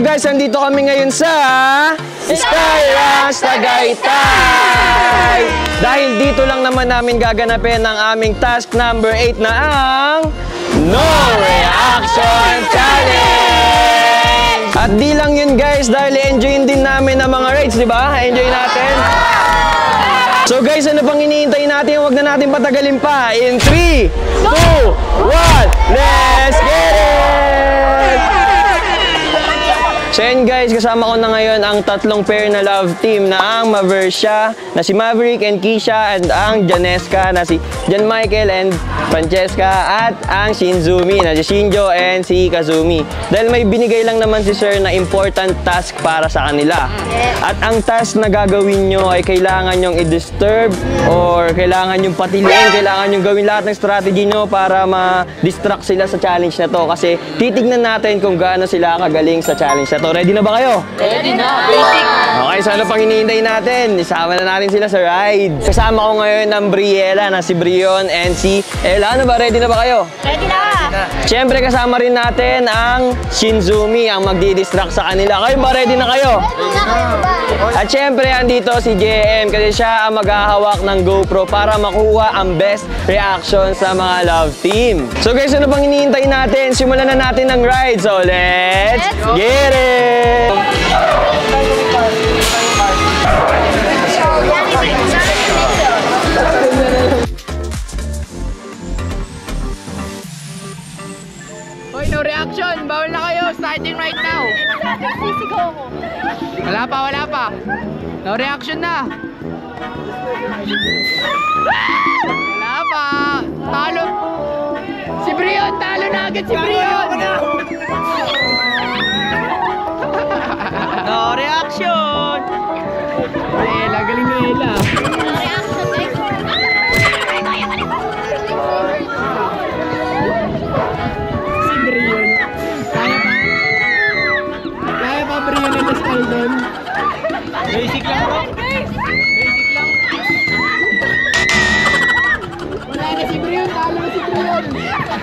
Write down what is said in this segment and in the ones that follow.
guys, andito kami ngayon sa Skyrush Tagaytay! Dahil dito lang naman namin gaganapin ang aming task number 8 na ang No Reaction Challenge! At di lang yun guys, dahil enjoyin din namin ang mga rides, di ba? Enjoy natin! So guys, ano pang iniintay natin? Huwag na natin patagalin pa. In 3, 2, 1, let's get it! So yun guys, kasama ko na ngayon ang tatlong pair na love team na ang Maversia, na si Maverick and Kisha, and ang Janesca na si Jan Michael and Francesca, at ang Shinzumi na si Shinjo and si Kazumi. Dahil may binigay lang naman si Sir na important task para sa kanila. At ang task na gagawin nyo ay kailangan nyong i-disturb or kailangan nyong patiliin, kailangan nyong gawin lahat ng strategy nyo para ma-distract sila sa challenge na to. Kasi titignan natin kung gaano sila kagaling sa challenge na to. Ready na ba kayo? Ready na! Okay, so ano pang hinihintay natin? Isama na natin sila sa ride. Kasama ko ngayon ang Briella na si Brion and si Ella. Ano ba? Ready na ba kayo? Ready na! Siyempre kasama rin natin ang Shinzumi ang magdi-distract sa kanila. Kayo ba? Ready na kayo? At siyempre andito si JM kasi siya ang maghahawak ng GoPro para makuha ang best reaction sa mga love team. So guys, ano pang hinihintay natin? Simulan na natin ang ride. So let's get it! Hoy, no reaction! Bawal na kayo! Starting right now! Sisigaw ko. Wala pa! No reaction na! Wala pa! Talo! Si Brion! Talo na agad si Brion! No reaction! Ella, galing ni Ella! Si Brion! Kaya pa Brion and Espaldon? Basic lang bro! Basic lang! Wala na si Brion! Talo na si Brion! Kuya mo!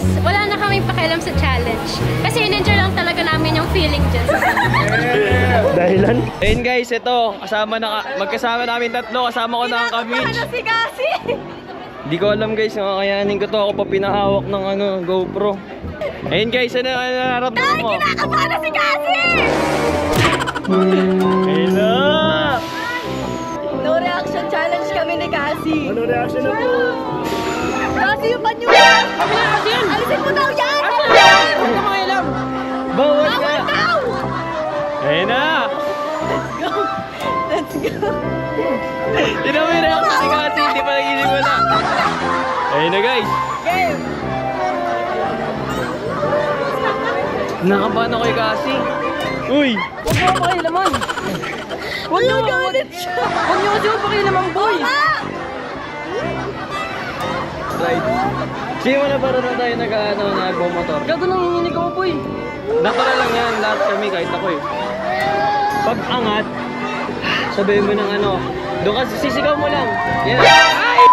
guys, wala na kaming pakialam sa challenge. Kasi in-enjoy lang talaga namin yung feeling dyan. Dahilan? Ayun guys, ito. Magkasama namin tatlo. Kasama ko na ang Kamich. Ano si Cassie? Di ko alam guys, kakayanin ko to. Ako pa pinahawak ng GoPro. Ayun guys, ano nararamdaman mo? Kinakabahan na si Cassie! Ayun na! No reaction challenge kami ni Cassie. Ano reaction na po? Cassie, yung banyo mo! Alisin mo daw yan! Huwag ka makialam! Bawal ka! Daw! Ayun na! Let's go! Tinan mo yung reaction ni Cassie, hindi pa nag-isip mo na. Ayun na guys! Game! Nakabahan ako kay Cassie. Uy! Huwag mo pakialaman. Huwag niyo galit siya! Huwag niyo kasi pakialaman, boy. Right. Sige mo na para na tayo nagbumotor. Gago nang hinginig ako, boy. Natural lang yan, lahat kami kahit ako eh. Pag angat, sabihin mo ng doon ka sisigaw mo lang. Yan. Ay!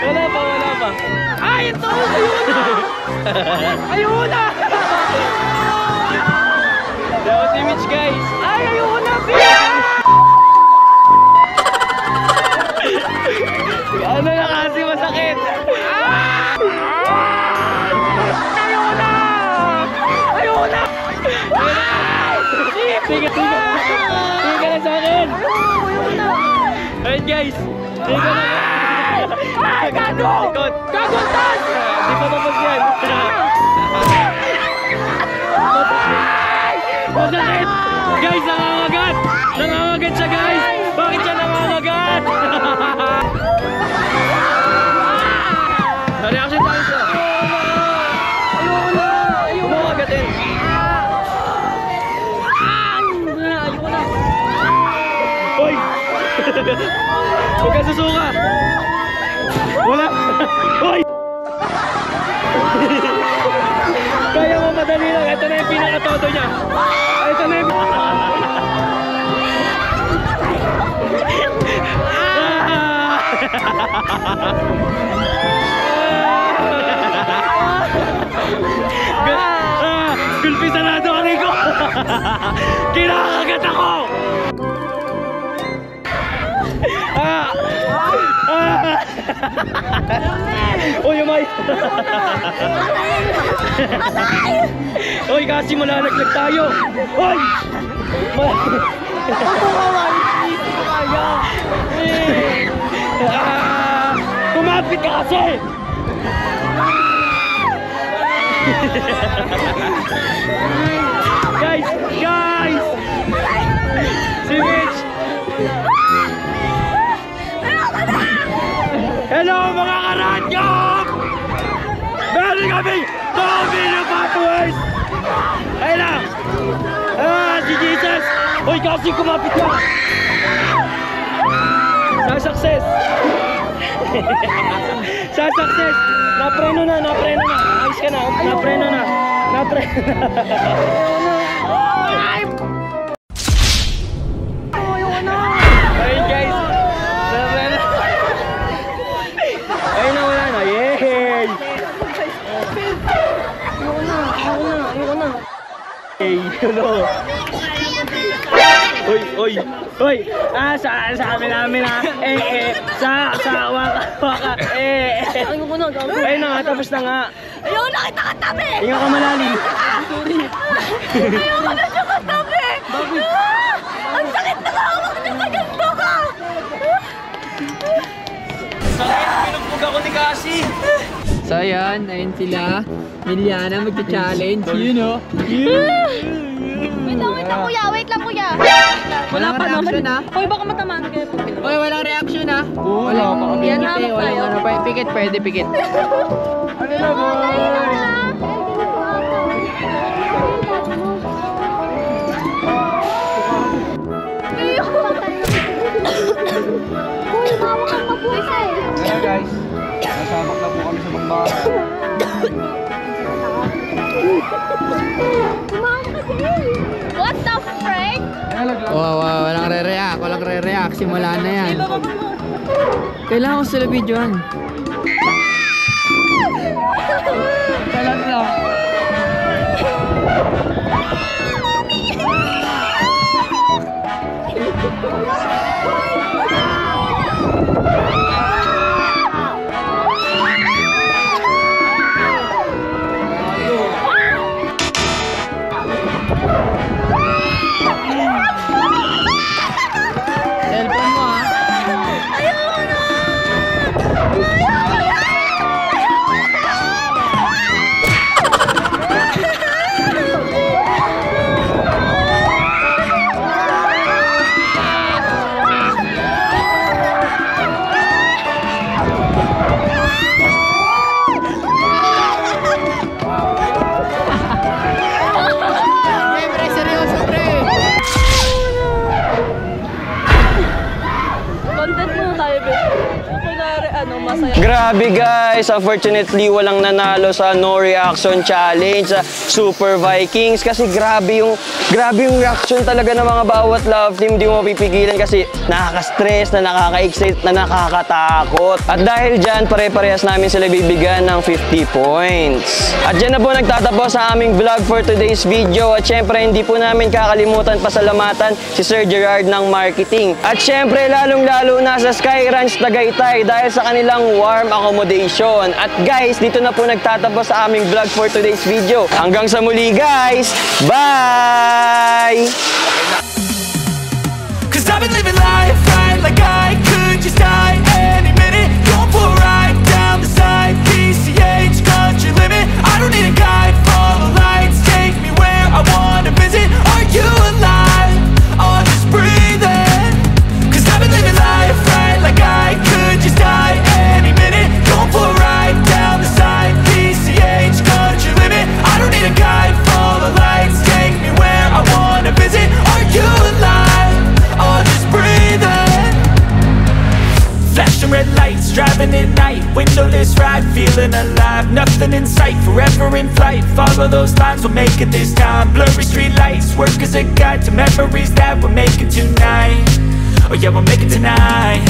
Wala pa. Ay, ito! Ayun na! Ayun na! Dapat si Mitch guys. Ay, ayun na, Pia! Ano na kasi masakit? Ayun na! Ayun na! Sige ka na sa akin. Ayun na! Ayun guys. Sige ka na. Ay, gago! Ikot. Gago, tas! Di pa tapos yan. Masakit! Guys, nangangagat! Nangangagat siya guys! Bakit siya nangangagat? Na-reaction tayo siya. Ayoko na! Umukagatin. Ayoko na! Hoy! Huwag ka susuka! Wala! Hoy! Kaya mo madali lang. Ito na yung pinakatodo niya. Ito na yung... Gulpi sarado ka, Rico! Kinakagat ako! Uy, umay! Uy, kasi malalaglag tayo! Uy! Kumapit ka kasi! Guys! Si Mitch! Hello mga karadyok! Meron kami 2 million followers! Ayun na! Si Jesus! Uy, kasi kumapit ka! Sa success! Sa success! Napreno na! Ayos ka na! Napreno na! Ayun guys! Napreno! Ayun na, wala na! Yay! Ayoko na! Hey, hello! Uy! Sa amin sa waka, Ayoko na, gago! Ayun na nga, tapos na nga. Ayoko na kita katabi! Hinga ka malalim. Ayoko na siya katabi! Ang sakit na hawak niya sa ganito ka! Sakit, pinugbog ako ni Cassie. So ayan, ayun sila. Miliana magta-challenge, you know. Wait lang kuya! Wala pa naman. Hoy, baka matamaan kayo. Oy, walang reaction ha. Wala pa kami. Yan, hawak tayo. Pikit, pwede pikit. Ano na boy? Uy, mawak ang mabuhay eh. Kaya guys, nasabak na po kami sa bangbahan. What the frick? Walang re-react. Simula na yan. Kailangan ko sila videohan. Kalat lang. Cellphone mo ah. Ayoko na! Pre, seryoso pre. Content muna tayo, babe. Kunwari, masaya. Grabe guys, unfortunately walang nanalo sa no reaction challenge sa Super Vikings kasi grabe yung reaction talaga ng mga bawat love team. Di mo mapipigilan kasi nakaka-stress, na nakaka-excite, na nakakatakot. At dahil dyan, pare-parehas namin sila bibigyan ng 50 points. At dyan na po nagtatapos sa aming vlog for today's video. At syempre, hindi po namin kakalimutan pasalamatan si Sir Gerard ng marketing. At syempre, lalong-lalo na sa Sky Ranch Tagaytay dahil sa kanilang warm accommodation. At guys, dito na po nagtatapos sa aming vlog for today's video. Hanggang sa muli guys! Bye! Cause I've been living life right like I could just die any minute. Going for a ride down the side, PCH country limit. I don't need a guide, follow lights, take me where I wanna visit. Are you alive? Or just breathing? Cause I've been living life right like I could just die any minute. Going for a ride down the side, PCH country limit. I don't need a guide, follow lights, take me where I wanna visit. Are you alive? Or just breathing? Flashing red lights, driving at night, windowless ride, feeling alive. Nothing in sight, forever in flight. Follow those lines, we'll make it this time. Blurry street lights, work as a guide to memories that we're making tonight. Oh yeah, we'll make it tonight.